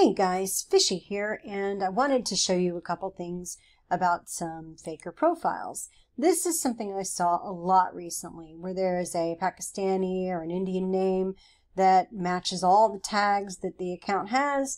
Hey guys, Fishy here, and I wanted to show you a couple things about some faker profiles. This is something I saw a lot recently, where there is a Pakistani or an Indian name that matches all the tags that the account has,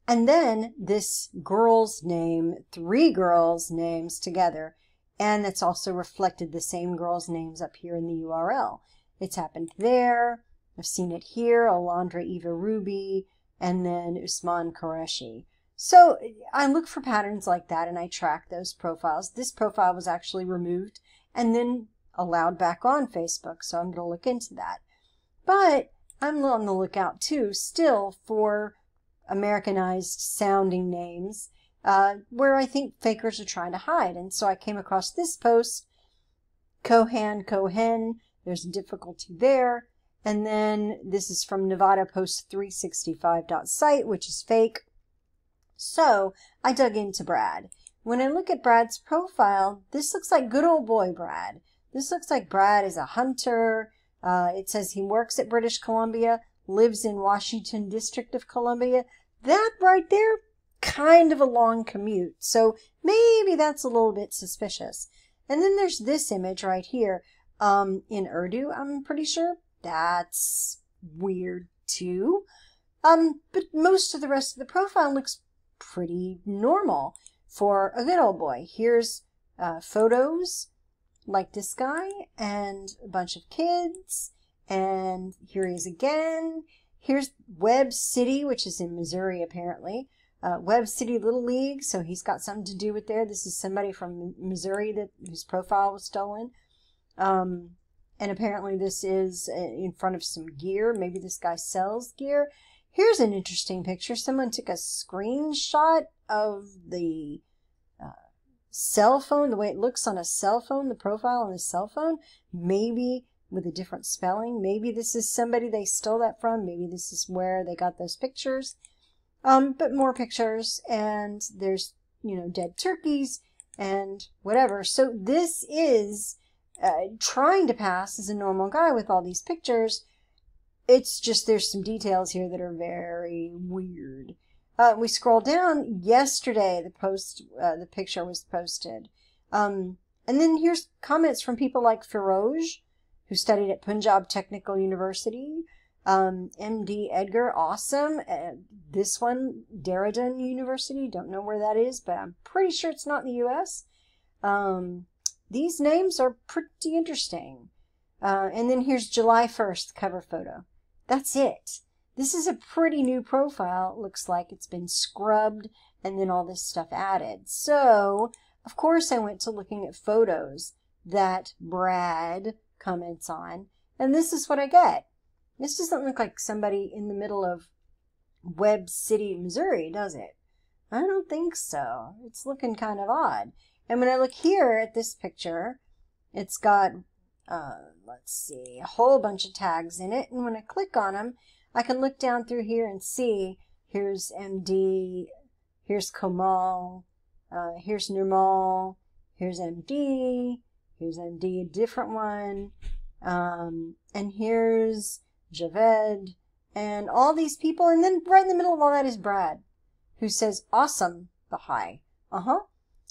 and then this girl's name, three girls' names together, and it's also reflected the same girls' names up here in the URL. It's happened there, I've seen it here, Alondra Eva Ruby, and then Usman Qureshi. So I look for patterns like that and I track those profiles. This profile was actually removed and then allowed back on Facebook, so I'm going to look into that. But I'm on the lookout too, still, for Americanized sounding names where I think fakers are trying to hide. And so I came across this post, Cohen, there's difficulty there. And then this is from Nevada Post 365.site, which is fake. So I dug into Brad. When I look at Brad's profile, this looks like good old boy Brad. This looks like Brad is a hunter. It says he works at British Columbia, lives in Washington District of Columbia. That right there, kind of a long commute. So maybe that's a little bit suspicious. And then there's this image right here in Urdu, I'm pretty sure. That's weird too. But most of the rest of the profile looks pretty normal for a good old boy. Here's photos like this guy and a bunch of kids. And here he is again. Here's Webb City, which is in Missouri apparently. Webb City Little League, so he's got something to do with there. This is somebody from Missouri whose profile was stolen. And apparently this is in front of some gear. Maybe this guy sells gear. Here's an interesting picture. Someone took a screenshot of the cell phone, the way it looks on a cell phone, the profile on a cell phone, maybe with a different spelling. Maybe this is somebody they stole that from. Maybe this is where they got those pictures. But more pictures, and there's, dead turkeys and whatever. So this is trying to pass as a normal guy with all these pictures. It's just there's some details here that are very weird. We scroll down. Yesterday, the picture was posted. And then here's comments from people like Firoj, who studied at Punjab Technical University. MD Edgar, awesome. This one, Dehradun University, don't know where that is, but I'm pretty sure it's not in the U.S. These names are pretty interesting. And then here's July 1st cover photo. That's it. This is a pretty new profile. It looks like it's been scrubbed and then all this stuff added. So, of course, I went to looking at photos that Brad comments on, and this is what I get. This doesn't look like somebody in the middle of Webb City, Missouri, does it? I don't think so. It's looking kind of odd. And when I look here at this picture, it's got, let's see, a whole bunch of tags in it. And when I click on them, I can look down through here and see, here's MD, here's Kamal, here's Nirmal, here's MD, a different one, and here's Javed, and all these people. And then right in the middle of all that is Brad, who says, awesome, Baha'i.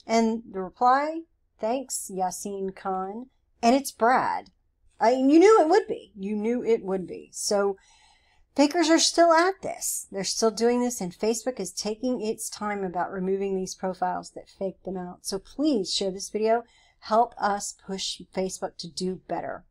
And the reply, thanks, Yaseen Khan. And it's Brad. You knew it would be. You knew it would be. So fakers are still at this. They're still doing this, and Facebook is taking its time about removing these profiles that fake them out. So please share this video. Help us push Facebook to do better.